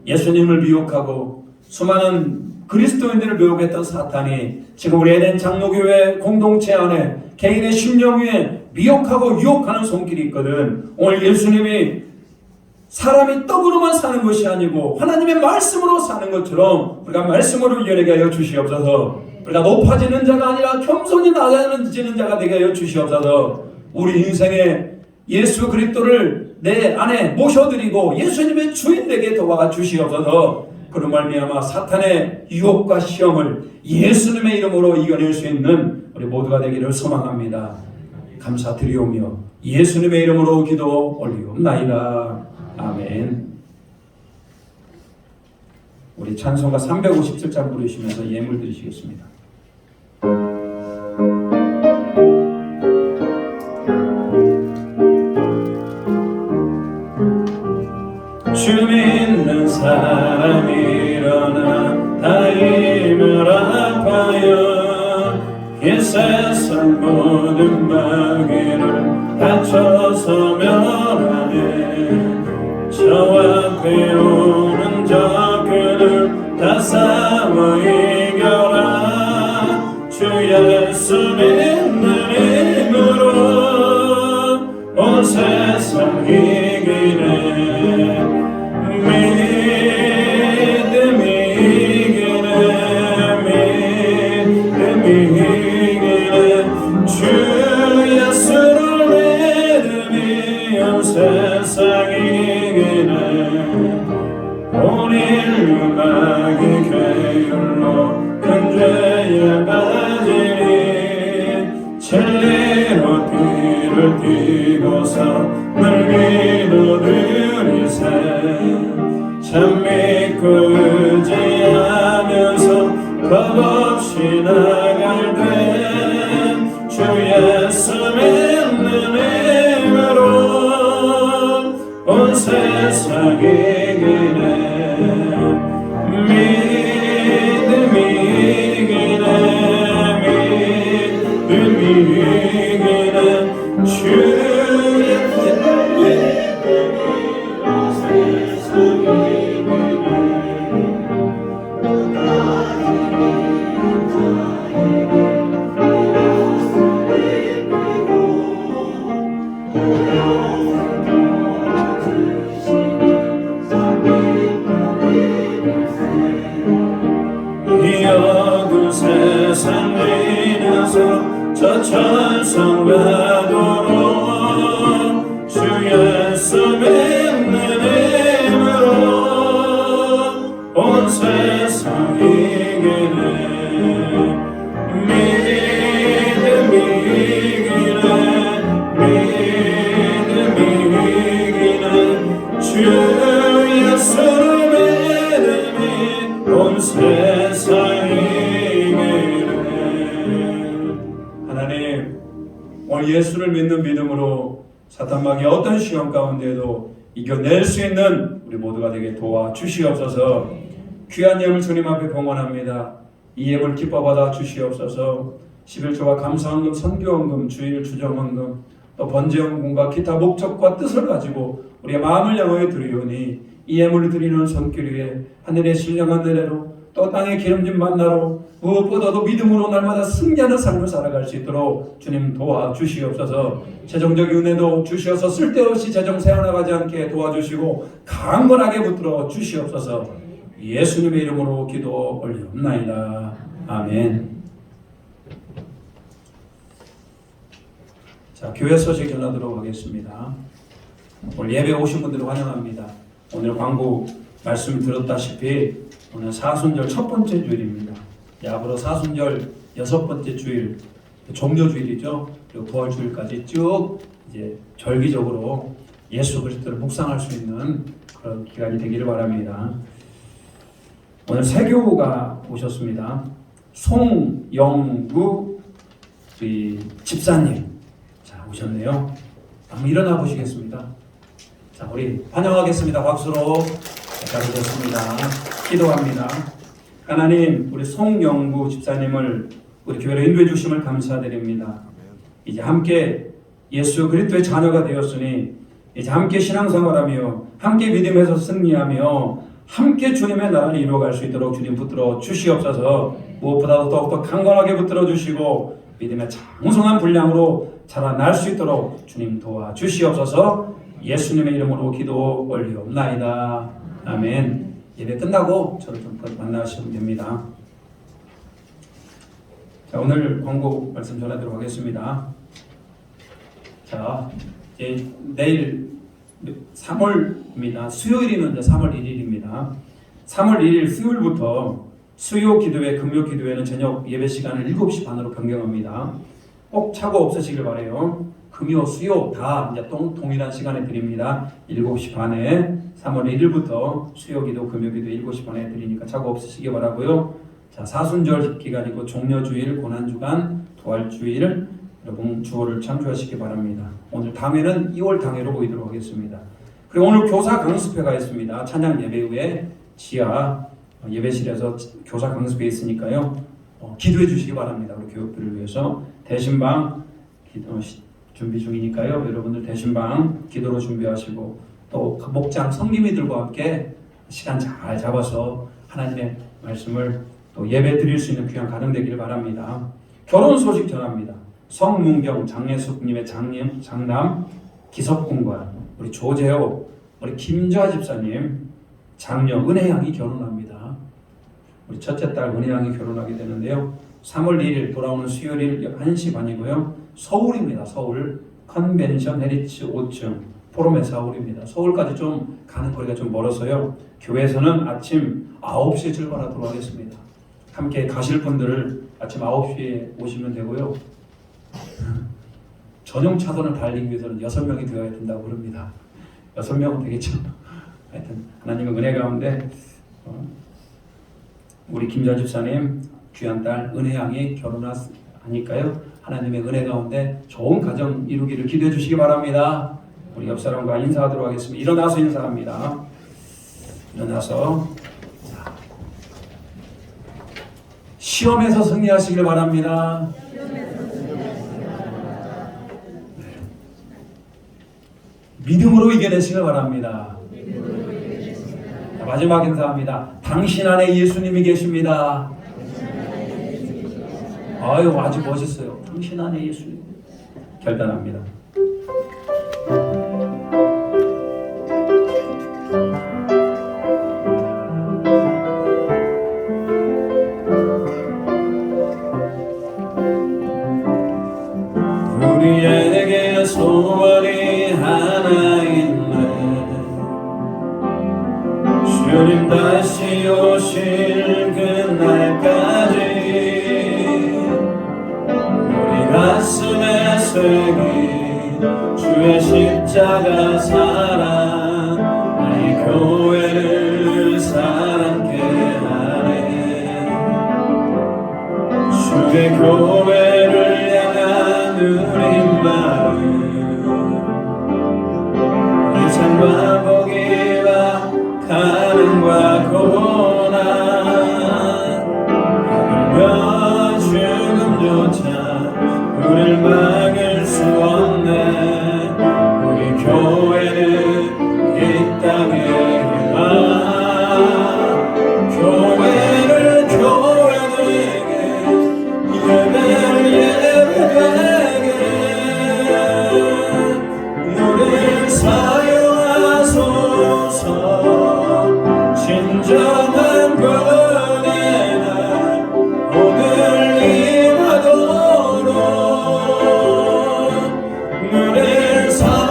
예수님을 미혹하고 수많은 그리스도인들을 미혹했던 사탄이 지금 우리 에덴 장로교회 공동체 안에 개인의 심령 위에 미혹하고 유혹하는 손길이 있거든. 오늘 예수님이 사람이 떡으로만 사는 것이 아니고 하나님의 말씀으로 사는 것처럼 우리가 말씀으로 이겨내게 하여 주시옵소서. 우리가 높아지는 자가 아니라 겸손히 낮아지는 자가 되게 하여 주시옵소서. 우리 인생에 예수 그리스도를 내 안에 모셔드리고 예수님의 주인 되게 도와 주시옵소서. 그런 말미암아 사탄의 유혹과 시험을 예수님의 이름으로 이겨낼 수 있는 우리 모두가 되기를 소망합니다. 감사드리오며 예수님의 이름으로 기도 올리옵나이다. 아멘. 우리 찬송가 357장 부르시면서 예물 드리시겠습니다. 주 믿는 사람 일어나 다 힘을 합하여 이 세상 모든 마귀를 다쳐서 멸하네. 저 앞에 오는 적들을 다 싸워 이겨라. 주 예수 믿는 힘으로 온 세상 이기네. 믿음이 이기네. 주 예수를 믿음이 온 세상 이기네. 온 인류 마귀 괴율로 큰 죄에 빠지니 진리로 뒤를 띄고서 늘 기도드리세. 참 믿고 의지하면서 겁없이 나갈 때 주 예수 믿는 힘으로 온 세상 이기네. 믿음이 이기네. 믿음이 이기네. 주 저 천성과 도로 하나님, 오늘 예수를 믿는 믿음으로 사탄마귀의 어떤 시험 가운데에도 이겨낼 수 있는 우리 모두가 되게 도와주시옵소서. 귀한 예물 주님 앞에 봉헌합니다. 이 예물 기뻐 받아 주시옵소서. 11조와 감사헌금, 선교헌금, 주일 주정헌금, 또 번제헌금과 기타 목적과 뜻을 가지고 우리의 마음을 향하여 드리오니 이 예물을 드리는 손길 위에 하늘의 신령한 은혜로 또 땅의 기름진 만나로 무엇보다도 믿음으로 날마다 승리하는 삶을 살아갈 수 있도록 주님 도와주시옵소서. 재정적인 은혜도 주시어서 쓸데없이 재정 세워나가지 않게 도와주시고 강건하게 붙들어 주시옵소서. 예수님의 이름으로 기도 올리옵나이다. 아멘. 자, 교회 소식 전하도록 하겠습니다. 오늘 예배 오신 분들을 환영합니다. 오늘 광고 말씀 들었다시피 오늘 사순절 첫 번째 주일입니다. 앞으로 사순절 여섯 번째 주일, 종려 주일이죠. 그리고 부활 주일까지 쭉 이제 절기적으로 예수 그리스도를 묵상할 수 있는 그런 기간이 되기를 바랍니다. 오늘 세교가 오셨습니다. 송영구 집사님, 자 오셨네요. 한번 일어나 보시겠습니다. 자, 우리 환영하겠습니다. 박수로 잘하셨습니다. 기도합니다. 하나님, 우리 송영구 집사님을 우리 교회로 인도해 주심을 감사드립니다. 이제 함께 예수 그리스도의 자녀가 되었으니 이제 함께 신앙생활하며 함께 믿음에서 승리하며 함께 주님의 나라를 이루어갈 수 있도록 주님 붙들어 주시옵소서. 무엇보다도 더욱더 강건하게 붙들어 주시고 믿음의 장성한 분량으로 자라날 수 있도록 주님 도와주시옵소서. 예수님의 이름으로 기도 올리옵나이다. 아멘. 예배 끝나고 저를 좀 만나시면 됩니다. 자, 오늘 광고 말씀 전하도록 하겠습니다. 자, 이제 내일 3월입니다. 수요일이면 이제 3월 1일입니다. 3월 1일 수요일부터 수요 기도회, 금요 기도회는 저녁 예배 시간을 7시 반으로 변경합니다. 꼭 착오 없으시길 바라요. 금요, 수요 다 이제 동일한 시간에 드립니다. 7시 반에 3월 1일부터 수요 기도, 금요 기도 7시 반에 드리니까 착오 없으시기 바라고요. 자, 사순절 기간이고 종려주일, 고난주간, 부활주일 여러분 주호를 참조하시기 바랍니다. 오늘 당회는 2월 당회로 보이도록 하겠습니다. 그리고 오늘 교사 강습회가 있습니다. 찬양 예배 후에 지하 예배실에서 교사 강습회 있으니까요. 기도해 주시기 바랍니다. 우리 교육들을 위해서 대신방 준비 중이니까요. 여러분들 대신방 기도로 준비하시고 또 목장 성기미들과 함께 시간 잘 잡아서 하나님의 말씀을 또 예배 드릴 수 있는 귀한 가정 되기를 바랍니다. 결혼 소식 전합니다. 성문경 장예숙님의 장남 기석군과 우리 조재호, 우리 김좌 집사님 장녀 은혜양이 결혼합니다. 우리 첫째 딸 은혜양이 결혼하게 되는데요. 3월 2일 돌아오는 수요일 1시 반이고요. 서울입니다. 서울 컨벤션 헤리츠 5층 포럼의 서울입니다. 서울까지 좀 가는 거리가 좀 멀어서요. 교회에서는 아침 9시에 출발하도록 하겠습니다. 함께 가실 분들 아침 9시에 오시면 되고요. 전용 차선을 달리기 위해서는 6명이 되어야 된다고 그럽니다. 6명은 되겠죠. 하여튼 하나님의 은혜 가운데 우리 김자 집사님 귀한 딸 은혜양이 결혼하니까요. 하나님의 은혜 가운데 좋은 가정 이루기를 기도해 주시기 바랍니다. 우리 옆 사람과 인사하도록 하겠습니다. 일어나서 인사합니다. 일어나서 시험에서 승리하시길 바랍니다. 믿음으로 이겨내시길 바랍니다. 마지막 인사합니다. 당신 안에 예수님이 계십니다. 아유, 아주 멋있어요. 당신 안에 예수님. 결단합니다. 우리에게 소원이 하나 있네. 주님 다시 오실 그날까지 우리 가슴에 새긴 주의 십자가 사랑 나의 교회를 사랑케 하네. 주의 교회를 향한 우릴 막을 수 없네. 우리 교회는 이 땅에만 교회를 교회되게 예배를 예배되게 우릴 사용하소서. 진정한 구원의 날 오늘 임하도록 우릴 사용하소서.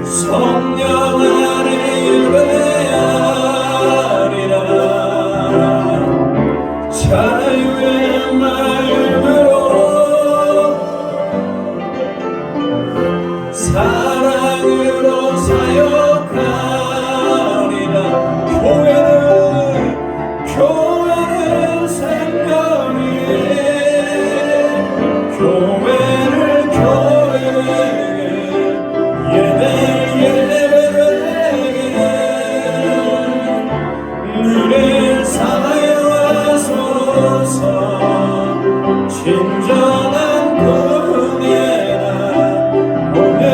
성령 안에 예배하리라. 자유의 마음으로 사랑으로 사역하리라. 교회는 생명이에 교회를 교회에게 예배되게 우릴 사용하소서. 진정한 구원의 날 오늘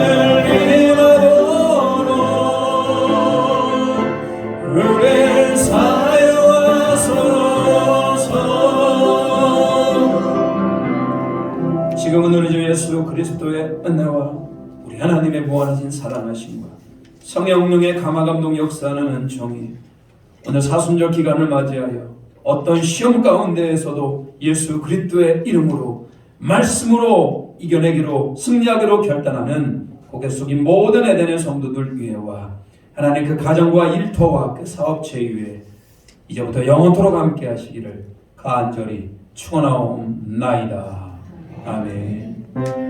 임하도록 우릴 사용하소서. 지금은 우리 주 예수 그리스도의 은혜와 우리 하나님의 무한하신 사랑하심과 성령의 감화감동 역사하는 은총이 오늘 사순절 기간을 맞이하여 어떤 시험 가운데에서도 예수 그리스도의 이름으로 말씀으로 이겨내기로 승리하기로 결단하는 고개 숙인 모든 에덴의 성도들 위에와 하나님 그 가정과 일터와 그 사업체 위에 이제부터 영원토록 함께 하시기를 간절히 축원하옵나이다. 아멘.